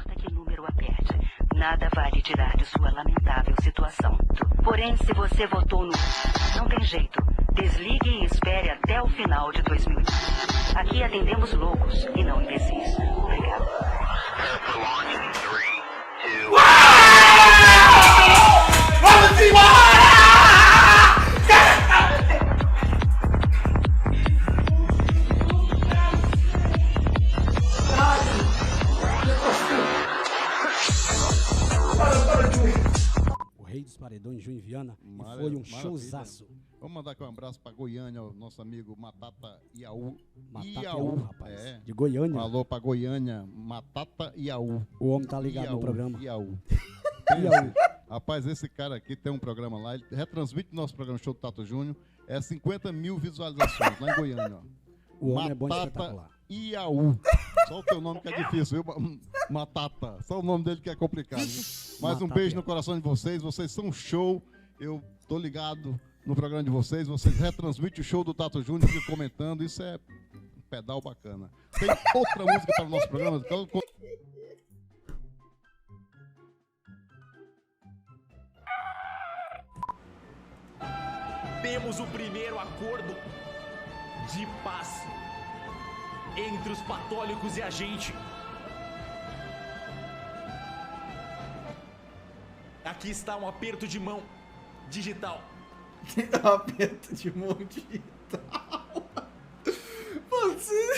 importa que número aperte, nada vai lhe tirar de sua lamentável situação. Porém, se você votou no... Não tem jeito. Desligue e espere até o final de 2020. Aqui atendemos loucos e não imbecis. Obrigado. Vamos embora! O Rei dos Paredões, João Viana, e foi um showzaço. Vamos mandar aqui um abraço pra Goiânia, o nosso amigo Matata Iaú. Matata Iaú, rapaz. De Goiânia. Falou pra Goiânia, Matata Iaú. O homem tá ligado no programa. Iaú. Iaú. Rapaz, esse cara aqui tem um programa lá, ele retransmite o nosso programa Show do Tato Júnior, 50 mil visualizações lá em Goiânia, ó. O homem é bom de espetacular. Iaú. Só o teu nome que é difícil, viu? Matata. Só o nome dele que é complicado, viu? Mais um beijo no coração de vocês. Vocês são show. Eu tô ligado no programa de vocês. Vocês retransmitem o show do Tato Júnior, ficam comentando. Isso é um pedal bacana. Tem outra música para o nosso programa? Temos o primeiro acordo de paz entre os católicos e a gente. Aqui está um aperto de mão digital. Um aperto de mão digital. Você...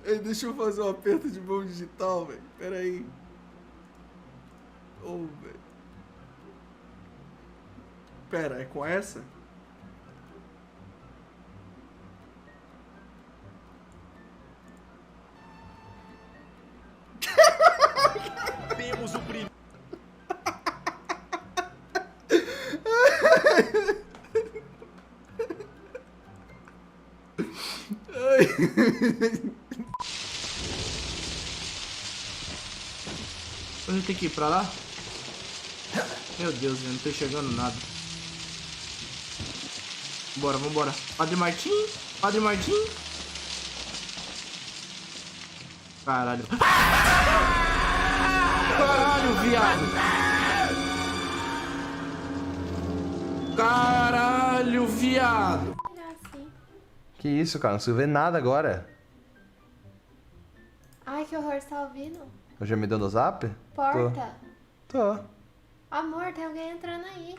Ei, deixa eu fazer um aperto de mão digital, velho. Pera aí. Velho. Pera, é com essa? Temos o primeiro. A gente tem que ir pra lá? Meu Deus, eu não tô enxergando nada. Bora, vambora. Padre Martim? Padre Martim? Caralho. Caralho, viado. Caralho, viado. Que isso, cara? Não consigo ver nada agora. Ai, que horror, você tá ouvindo? Eu já me deu no zap? Porta. Tô. Amor, tem alguém entrando aí.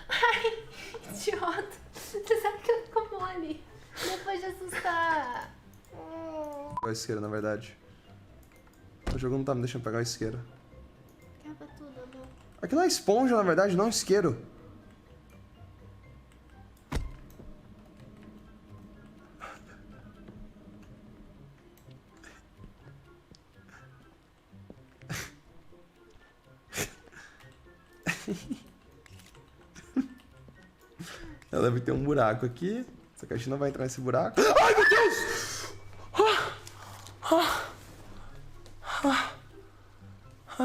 Ai, idiota. Você sabe que eu fico mole. Depois de assustar. Pegar o isqueiro, na verdade. O jogo não tá me deixando pegar o isqueiro. Acaba tudo, amor. Aquilo é esponja, na verdade, não isqueiro. Ela deve ter um buraco aqui. Essa caixinha não vai entrar nesse buraco. Ai, meu Deus!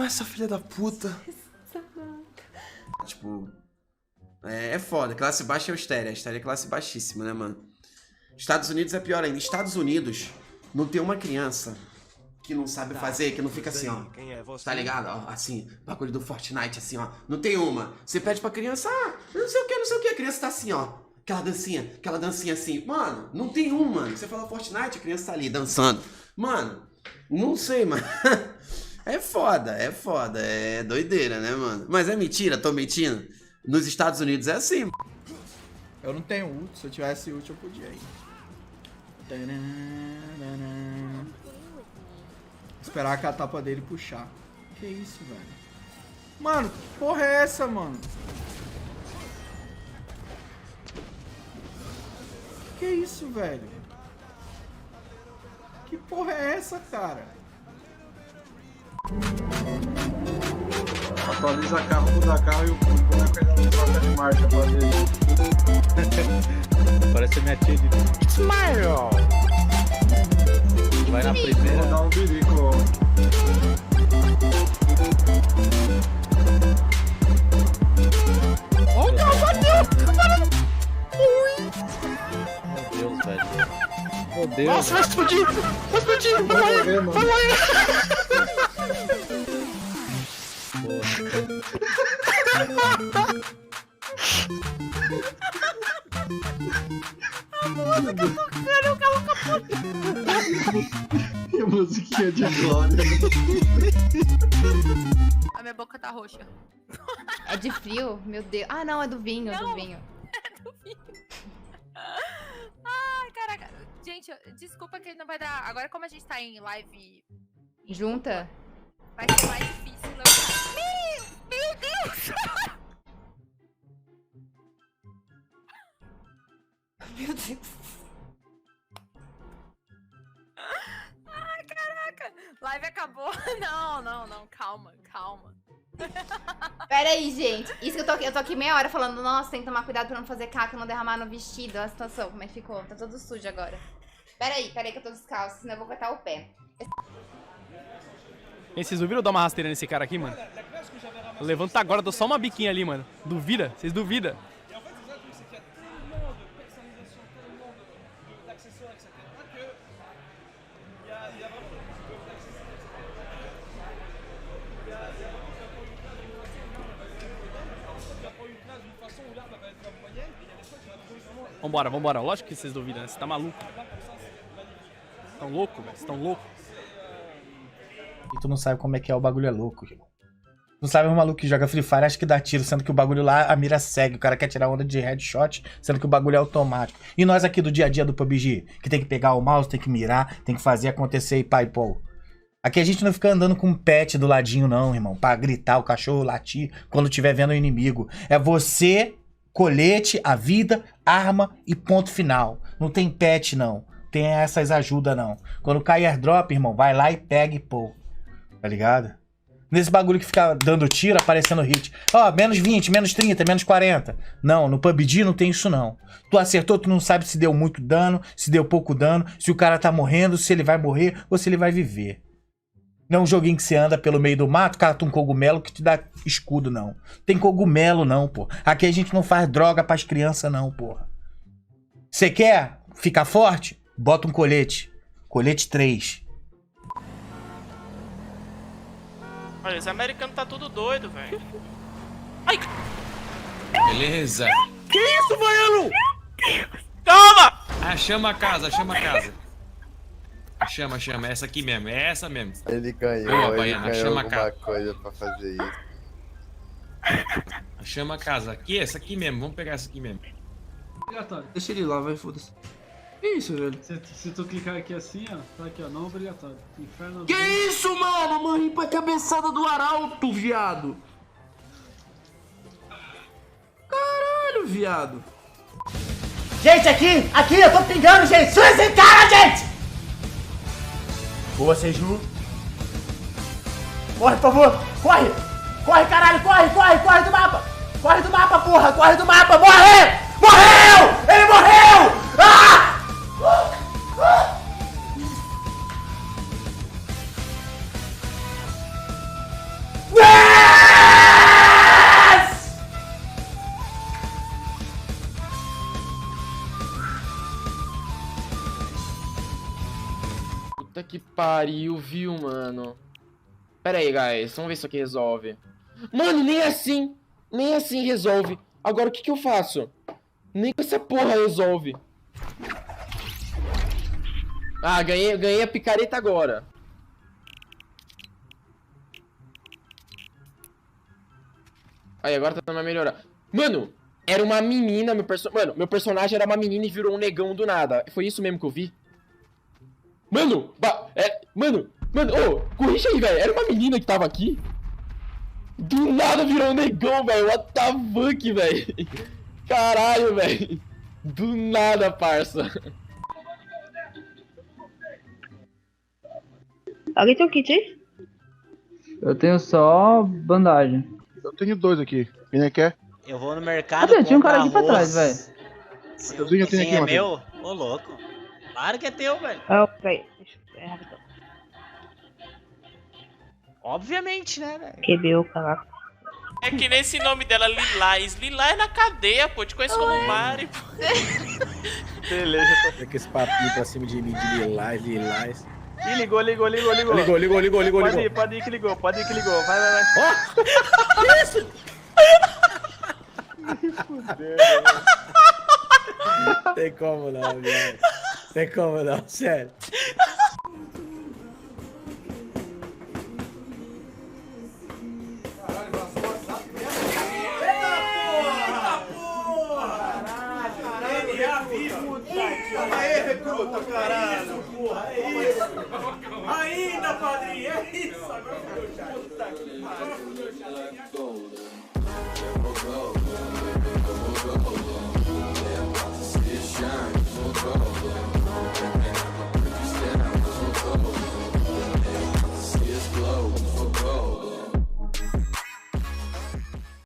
Essa filha da puta. Tipo, é foda. Classe baixa é o estéreo. A estéreo é classe baixíssima, né, mano? Estados Unidos é pior ainda. Estados Unidos não tem uma criança que não sabe fazer, que não fica assim, ó. Tá ligado? Ó, assim, bagulho do Fortnite, assim, ó. Não tem uma. Você pede pra criança, não sei o que, não sei o que. A criança tá assim, ó. Aquela dancinha assim. Mano, não tem uma, mano. Você fala Fortnite, a criança tá ali dançando. Mano, não sei, mano. É foda, é doideira, né, mano? Mas é mentira, tô mentindo. Nos Estados Unidos é assim. Eu não tenho ult, se eu tivesse ult eu podia ir. Esperar a catapa dele puxar. Que isso, velho? Mano, que porra é essa, mano? Que isso, velho? Que porra é essa, cara? Atualiza carro, muda carro e o boneco ainda não troca de marcha, pode ir. Parece minha tia de... It's Mario! Vai na primeira. Vou dar um birico. Oh, não, bateu! Ui! Meu Deus. Nossa, vai explodir! Vai explodir! Vai morrer! Vai morrer! O carro capotou. Que musiquinha de glória. A minha boca tá roxa. É de frio? Meu Deus. Ah, não, é do vinho, Não. do vinho. É do vinho. Ai, caraca. Gente, desculpa que não vai dar. Agora, como a gente tá em live Junta? vai ser mais difícil eu... Meu Deus! Meu Deus. Ai, caraca. Live acabou. Não. Calma. Pera aí, gente. Isso que eu tô aqui meia hora falando, nossa, tem que tomar cuidado pra não fazer caca, não derramar no vestido. Olha a situação, como é que ficou. Tá todo sujo agora. Pera aí que eu tô descalço, senão eu vou cortar o pé. Ei, vocês duvidam eu dar uma rasteira nesse cara aqui, mano? Eu levanto agora, dou só uma biquinha ali, mano. Duvida? Vocês duvidam? Vambora. Lógico que vocês duvidam, né? Você tá maluco. Vocês tão louco, velho. Vocês tão louco. E tu não sabe como é que é o bagulho é louco, irmão. Não sabe o maluco que joga Free Fire, acha que dá tiro, sendo que o bagulho lá, a mira segue. O cara quer tirar onda de headshot, sendo que o bagulho é automático. E nós aqui do dia a dia do PUBG, que tem que pegar o mouse, tem que mirar, tem que fazer acontecer e pá e pô. Aqui a gente não fica andando com um pet do ladinho não, irmão, pra gritar o cachorro latir quando estiver vendo o inimigo. É você, colete, a vida, arma e ponto final. Não tem pet não, tem essas ajudas não. Quando cai airdrop, irmão, vai lá e pega e pô. Tá ligado? Nesse bagulho que fica dando tiro, aparecendo hit. Ó, menos 20, menos 30, menos 40. Não, no PUBG não tem isso não. Tu acertou, tu não sabe se deu muito dano, se deu pouco dano, se o cara tá morrendo, se ele vai morrer ou se ele vai viver. Não é um joguinho que você anda pelo meio do mato, cata um cogumelo que te dá escudo, não. Tem cogumelo não, pô. Aqui a gente não faz droga pras crianças não, porra. Você quer ficar forte? Bota um colete. Colete 3. Olha, esse americano tá tudo doido, velho. Ai! Beleza. Que isso, Baiano? Calma! Ah, chama a casa. Chama. Essa aqui mesmo, é essa mesmo. Ele ganhou, Boa, Baiana, chama a casa. coisa pra fazer isso. Chama a casa. Aqui, essa aqui mesmo. Vamos pegar essa aqui mesmo. Obrigatório. Deixa ele lá, vai, foda-se. Que isso, velho? Se tu clicar aqui assim, ó, tá aqui, ó, não obrigatório. Inferno. Que isso, mano? Morri pra cabeçada do arauto, viado. Caralho, viado. Gente, aqui, eu tô pingando, gente. Sua esse cara, gente! Boa, Seju. Corre, por favor. Corre, caralho, corre do mapa. Corre do mapa, porra, corre do mapa. Morreu! Ele morreu! Ah! Puta que pariu, viu, mano? Pera aí, guys. Vamos ver se isso aqui resolve. Mano, nem assim resolve. Agora o que eu faço? Nem com essa porra resolve. Ah, ganhei a picareta agora. Aí, agora tá dando uma melhorar. Mano, era uma menina, meu personagem era uma menina e virou um negão do nada. Foi isso mesmo que eu vi? Mano, corrija aí, velho. Era uma menina que tava aqui. Do nada virou um negão, velho. What the fuck, velho. Caralho, velho. Do nada, parça. Alguém tem um kit aí? Eu tenho só bandagem. Eu tenho 2 aqui. Quem quer? Eu vou no mercado. Tinha um cara aqui pra trás, velho. Eu tenho aqui, é meu? Ô, louco. Claro que é teu, velho. Ah, peraí. Deixa eu ver rapidão. Obviamente, né, velho? Quebrou o caraca. É que nesse nome dela, Lilás. Lilás é na cadeia, pô. Te conheço como Mari, pô. Beleza. Com esse papinho pra cima de mim de lilás. Ih, ligou. Ligou. Pode ir que ligou. Vai. Ó! Que isso? Tem como não, velho. Tem como não, sério. Aê, recruta, caralho! Porra, é isso! Ainda, padrinho, é isso! Agora fudeu o chat.